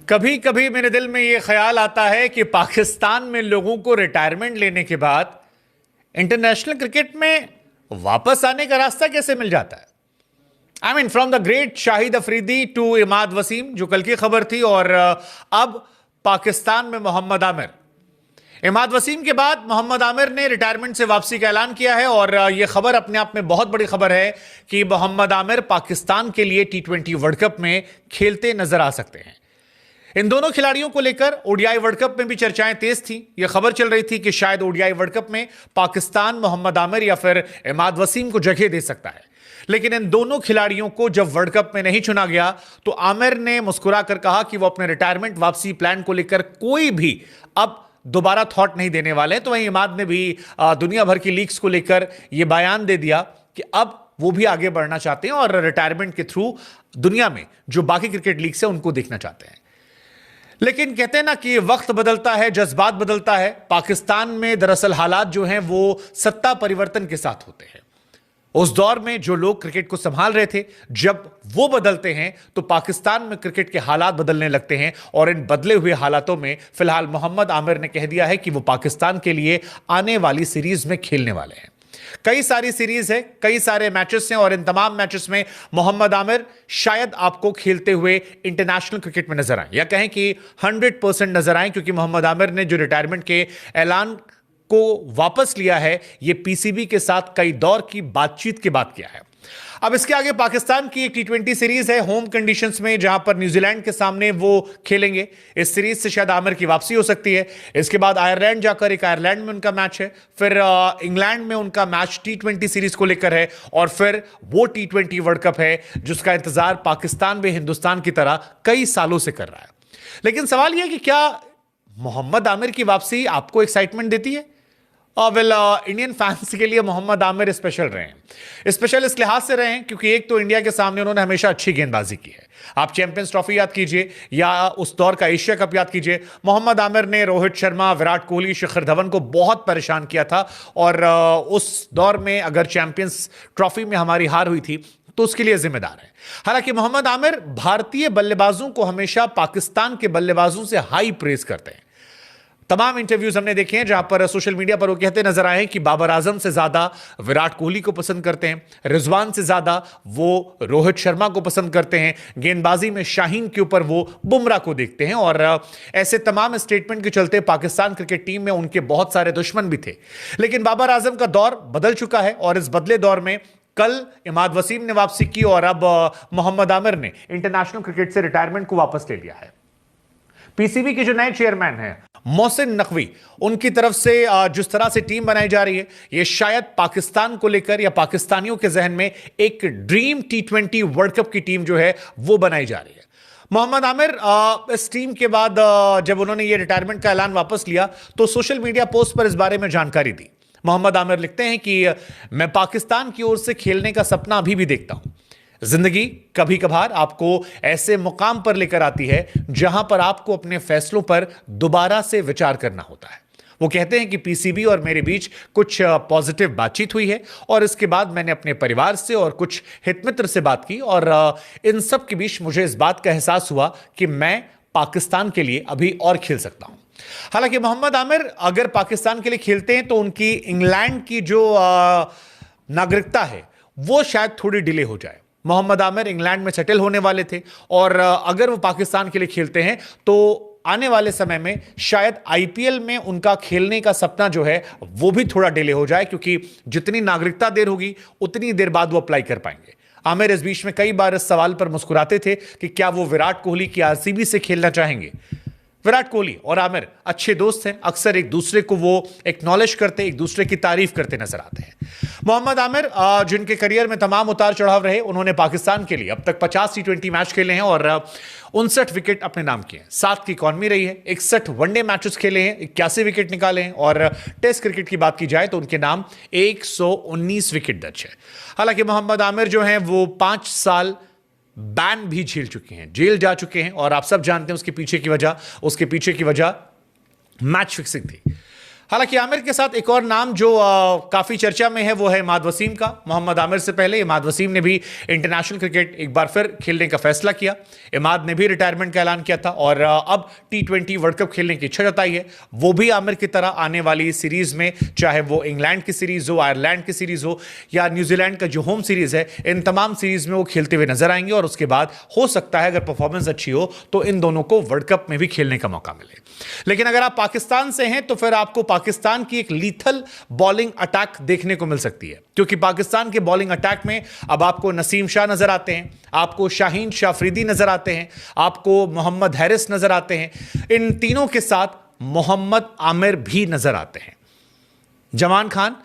कभी कभी मेरे दिल में यह ख्याल आता है कि पाकिस्तान में लोगों को रिटायरमेंट लेने के बाद इंटरनेशनल क्रिकेट में वापस आने का रास्ता कैसे मिल जाता है। I mean from the great Shahid Afridi to Imad Wasim, जो कल की खबर थी, और अब पाकिस्तान में मोहम्मद आमिर। इमाद वसीम के बाद मोहम्मद आमिर ने रिटायरमेंट से वापसी का ऐलान किया है, और यह खबर अपने आप में बहुत बड़ी खबर है कि मोहम्मद आमिर पाकिस्तान के लिए T20 वर्ल्ड कप में खेलते नजर आ सकते हैं। इन दोनों खिलाड़ियों को लेकर ओडीआई वर्ल्ड कप में भी चर्चाएं तेज थी। यह खबर चल रही थी कि शायद ओडीआई वर्ल्ड कप में पाकिस्तान मोहम्मद आमिर या फिर इमाद वसीम को जगह दे सकता है, लेकिन इन दोनों खिलाड़ियों को जब वर्ल्ड कप में नहीं चुना गया तो आमिर ने मुस्कुराकर कहा कि वो अपने रिटायरमेंट वापसी प्लान को लेकर कोई भी अब दोबारा थॉट नहीं देने वाले हैं। तो वहीं इमाद ने भी दुनिया भर की लीग्स को लेकर यह बयान दे दिया कि अब वो भी आगे बढ़ना चाहते हैं और रिटायरमेंट के थ्रू दुनिया में जो बाकी क्रिकेट लीग्स है उनको देखना चाहते हैं। लेकिन कहते हैं ना कि वक्त बदलता है, जज्बात बदलता है। पाकिस्तान में दरअसल हालात जो हैं वो सत्ता परिवर्तन के साथ होते हैं। उस दौर में जो लोग क्रिकेट को संभाल रहे थे, जब वो बदलते हैं तो पाकिस्तान में क्रिकेट के हालात बदलने लगते हैं। और इन बदले हुए हालातों में फिलहाल मोहम्मद आमिर ने कह दिया है कि वो पाकिस्तान के लिए आने वाली सीरीज में खेलने वाले हैं। कई सारी सीरीज है, कई सारे मैचेस हैं, और इन तमाम मैचेस में मोहम्मद आमिर शायद आपको खेलते हुए इंटरनेशनल क्रिकेट में नजर आए, या कहें कि 100% नजर आए, क्योंकि मोहम्मद आमिर ने जो रिटायरमेंट के ऐलान को वापस लिया है, यह पीसीबी के साथ कई दौर की बातचीत के बाद किया है। अब इसके आगे पाकिस्तान की एक T20 सीरीज है होम कंडीशंस में, जहां पर न्यूजीलैंड के सामने वो खेलेंगे। इस सीरीज से शायद आमिर की वापसी हो सकती है। इसके बाद आयरलैंड जाकर एक आयरलैंड में उनका मैच है, फिर इंग्लैंड में उनका मैच T20 सीरीज को लेकर है, और फिर वो T20 वर्ल्ड कप है जिसका इंतजार पाकिस्तान भी हिंदुस्तान की तरह कई सालों से कर रहा है। लेकिन सवाल यह है कि क्या मोहम्मद आमिर की वापसी आपको एक्साइटमेंट देती है? इंडियन फैंस के लिए मोहम्मद आमिर स्पेशल रहे हैं। स्पेशल इस लिहाज से रहे हैं क्योंकि एक तो इंडिया के सामने उन्होंने हमेशा अच्छी गेंदबाजी की है। आप चैंपियंस ट्रॉफी याद कीजिए या उस दौर का एशिया कप याद कीजिए। मोहम्मद आमिर ने रोहित शर्मा, विराट कोहली, शिखर धवन को बहुत परेशान किया था, और उस दौर में अगर चैंपियंस ट्रॉफी में हमारी हार हुई थी तो उसके लिए जिम्मेदार है। हालांकि मोहम्मद आमिर भारतीय बल्लेबाजों को हमेशा पाकिस्तान के बल्लेबाजों से हाई प्रेज करते हैं। तमाम इंटरव्यूज हमने देखे हैं जहां पर सोशल मीडिया पर वो कहते नजर आए कि बाबर आजम से ज्यादा विराट कोहली को पसंद करते हैं, रिजवान से ज्यादा वो रोहित शर्मा को पसंद करते हैं, गेंदबाजी में शाहीन के ऊपर वो बुमराह को देखते हैं। और ऐसे तमाम स्टेटमेंट के चलते पाकिस्तान क्रिकेट टीम में उनके बहुत सारे दुश्मन भी थे। लेकिन बाबर आजम का दौर बदल चुका है, और इस बदले दौर में कल इमाद वसीम ने वापसी की, और अब मोहम्मद आमिर ने इंटरनेशनल क्रिकेट से रिटायरमेंट को वापस ले लिया है। पीसीबी के जो नए चेयरमैन हैं मोहसिन नकवी, उनकी तरफ से जिस तरह से टीम बनाई जा रही है, यह शायद पाकिस्तान को लेकर या पाकिस्तानियों के जहन में एक ड्रीम T20 वर्ल्ड कप की टीम जो है वो बनाई जा रही है। मोहम्मद आमिर इस टीम के बाद जब उन्होंने ये रिटायरमेंट का ऐलान वापस लिया तो सोशल मीडिया पोस्ट पर इस बारे में जानकारी दी। मोहम्मद आमिर लिखते हैं कि मैं पाकिस्तान की ओर से खेलने का सपना अभी भी देखता हूं। जिंदगी कभी कभार आपको ऐसे मुकाम पर लेकर आती है जहां पर आपको अपने फैसलों पर दोबारा से विचार करना होता है। वो कहते हैं कि पीसीबी और मेरे बीच कुछ पॉजिटिव बातचीत हुई है, और इसके बाद मैंने अपने परिवार से और कुछ हितमित्र से बात की, और इन सब के बीच मुझे इस बात का एहसास हुआ कि मैं पाकिस्तान के लिए अभी और खेल सकता हूं। हालांकि मोहम्मद आमिर अगर पाकिस्तान के लिए खेलते हैं तो उनकी इंग्लैंड की जो नागरिकता है वो शायद थोड़ी डिले हो जाए। मोहम्मद आमिर इंग्लैंड में सेटल होने वाले थे, और अगर वो पाकिस्तान के लिए खेलते हैं तो आने वाले समय में शायद आईपीएल में उनका खेलने का सपना जो है वो भी थोड़ा डिले हो जाए, क्योंकि जितनी नागरिकता देर होगी उतनी देर बाद वो अप्लाई कर पाएंगे। आमिर इस बीच में कई बार इस सवाल पर मुस्कुराते थे कि क्या वो विराट कोहली की आरसीबी से खेलना चाहेंगे। विराट कोहली और आमिर अच्छे दोस्त हैं, अक्सर एक दूसरे को वो एक्नॉलेज करते, एक दूसरे की तारीफ करते नजर आते हैं। मोहम्मद आमिर जिनके करियर में तमाम उतार चढ़ाव रहे, उन्होंने पाकिस्तान के लिए अब तक 50 T20 मैच खेले हैं और 59 विकेट अपने नाम किए हैं। 7 की इकॉनमी रही है, 61 वनडे मैचेस खेले हैं, 81 विकेट निकाले हैं, और टेस्ट क्रिकेट की बात की जाए तो उनके नाम 119 विकेट दर्ज है। हालांकि मोहम्मद आमिर जो हैं वो 5 साल बैन भी झेल चुके हैं, जेल जा चुके हैं, और आप सब जानते हैं उसके पीछे की वजह मैच फिक्सिंग थी। हालांकि आमिर के साथ एक और नाम जो काफी चर्चा में है वो है इमाद वसीम का। मोहम्मद आमिर से पहले इमाद वसीम ने भी इंटरनेशनल क्रिकेट एक बार फिर खेलने का फैसला किया। इमाद ने भी रिटायरमेंट का ऐलान किया था और अब T20 वर्ल्ड कप खेलने की इच्छा जताई है। वो भी आमिर की तरह आने वाली सीरीज में, चाहे वो इंग्लैंड की सीरीज हो, आयरलैंड की सीरीज हो या न्यूजीलैंड का जो होम सीरीज है, इन तमाम सीरीज में वो खेलते हुए नजर आएंगे और उसके बाद हो सकता है अगर परफॉर्मेंस अच्छी हो तो इन दोनों को वर्ल्ड कप में भी खेलने का मौका मिले। लेकिन अगर आप पाकिस्तान से हैं तो फिर आपको पाकिस्तान की एक लीथल बॉलिंग अटैक देखने को मिल सकती है, क्योंकि पाकिस्तान के बॉलिंग अटैक में अब आपको नसीम शाह नजर आते हैं, आपको शाहीन शाह अफरीदी नजर आते हैं, आपको मोहम्मद हैरिस नजर आते हैं। इन तीनों के साथ मोहम्मद आमिर भी नजर आते हैं। जमान खान,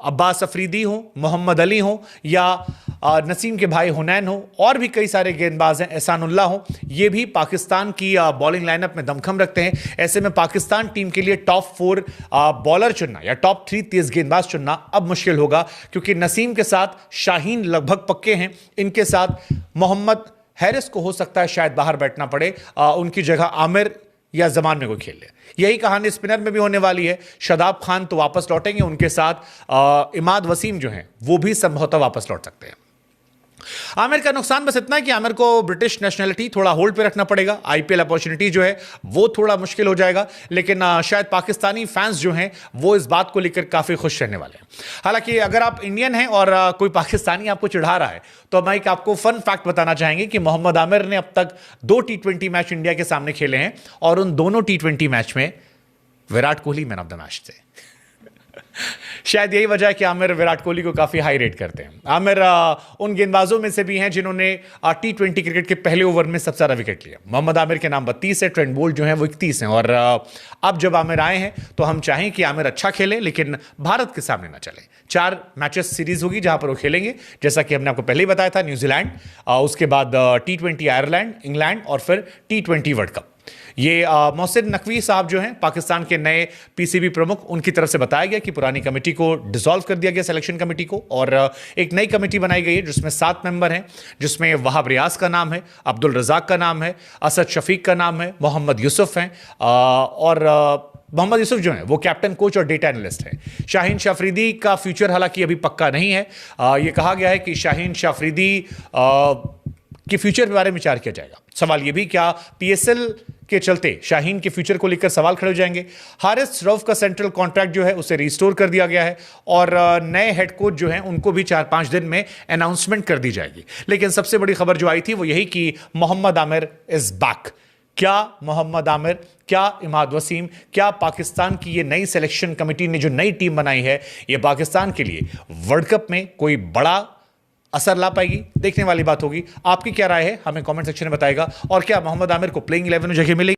अब्बास अफरीदी हो, मोहम्मद अली हो या नसीम के भाई हुनैन हो, और भी कई सारे गेंदबाज हैं, एहसानुल्लाह हो, ये भी पाकिस्तान की बॉलिंग लाइनअप में दमखम रखते हैं। ऐसे में पाकिस्तान टीम के लिए टॉप 4 बॉलर चुनना या टॉप 3 तेज गेंदबाज चुनना अब मुश्किल होगा, क्योंकि नसीम के साथ शाहीन लगभग पक्के हैं। इनके साथ मोहम्मद हैरिस को हो सकता है शायद बाहर बैठना पड़े, उनकी जगह आमिर या जमान में कोई खेल ले। यही कहानी स्पिनर में भी होने वाली है। शादाब खान तो वापस लौटेंगे, उनके साथ इमाद वसीम जो हैं वो भी संभवतः वापस लौट सकते हैं। आमिर का नुकसान बस इतना है कि आमिर को ब्रिटिश नेशनलिटी थोड़ा होल्ड पे रखना पड़ेगा। आईपीएल अपॉर्चुनिटी जो है वो थोड़ा मुश्किल हो जाएगा, लेकिन शायद पाकिस्तानी फैंस जो हैं वो इस बात को लेकर काफी खुश रहने वाले हैं। हालांकि अगर आप इंडियन हैं और कोई पाकिस्तानी आपको चिढ़ा रहा है तो मैं आपको फन फैक्ट बताना चाहेंगे कि मोहम्मद आमिर ने अब तक 2 T20 मैच इंडिया के सामने खेले हैं और उन दोनों T20 मैच में Virat Kohli man of the match थे। शायद यही वजह है कि आमिर विराट कोहली को काफी हाई रेट करते हैं। आमिर उन गेंदबाजों में से भी हैं जिन्होंने T20 क्रिकेट के पहले ओवर में सबसे ज्यादा विकेट लिया। मोहम्मद आमिर के नाम 32 है, ट्रेंट बोल्ट जो है वो 31 हैं। और अब जब आमिर आए हैं तो हम चाहें कि आमिर अच्छा खेले, लेकिन भारत के सामने ना चले। 4 मैचेस सीरीज होगी जहां पर वो खेलेंगे, जैसा कि हमने आपको पहले ही बताया था। न्यूजीलैंड, उसके बाद T20 आयरलैंड, इंग्लैंड और फिर T20 वर्ल्ड कप। ये मोहसिन नकवी साहब जो हैं पाकिस्तान के नए पीसीबी प्रमुख, उनकी तरफ से बताया गया कि पुरानी कमेटी को डिसॉल्व कर दिया गया, सिलेक्शन कमेटी को, और एक नई कमेटी बनाई गई है जिसमें 7 मेंबर हैं, जिसमें वहाब रियाज का नाम है, अब्दुल रजाक का नाम है, असद शफीक का नाम है, मोहम्मद यूसुफ हैं और मोहम्मद यूसुफ जो है वो कैप्टन, कोच और डेटा एनालिस्ट है। शाहीन शाह अफरीदी का फ्यूचर हालांकि अभी पक्का नहीं है। यह कहा गया है कि शाहीन शाह अफरीदी के फ्यूचर के बारे में विचार किया जाएगा। सवाल यह भी, क्या पीएसएल के चलते शाहीन के फ्यूचर को लेकर सवाल खड़े हो जाएंगे। हारिस रऊफ का सेंट्रल कॉन्ट्रैक्ट जो है उसे रिस्टोर कर दिया गया है और नए हेड कोच जो हैं उनको भी 4-5 दिन में अनाउंसमेंट कर दी जाएगी। लेकिन सबसे बड़ी खबर जो आई थी वो यही कि मोहम्मद आमिर इज बैक। क्या मोहम्मद आमिर, क्या इमाद वसीम, क्या पाकिस्तान की ये नई सिलेक्शन कमेटी ने जो नई टीम बनाई है, ये पाकिस्तान के लिए वर्ल्ड कप में कोई बड़ा असर ला पाएगी? देखने वाली बात होगी। आपकी क्या राय है हमें कमेंट सेक्शन में बताएगा। और क्या मोहम्मद आमिर को प्लेइंग 11 में जगह मिलेगी?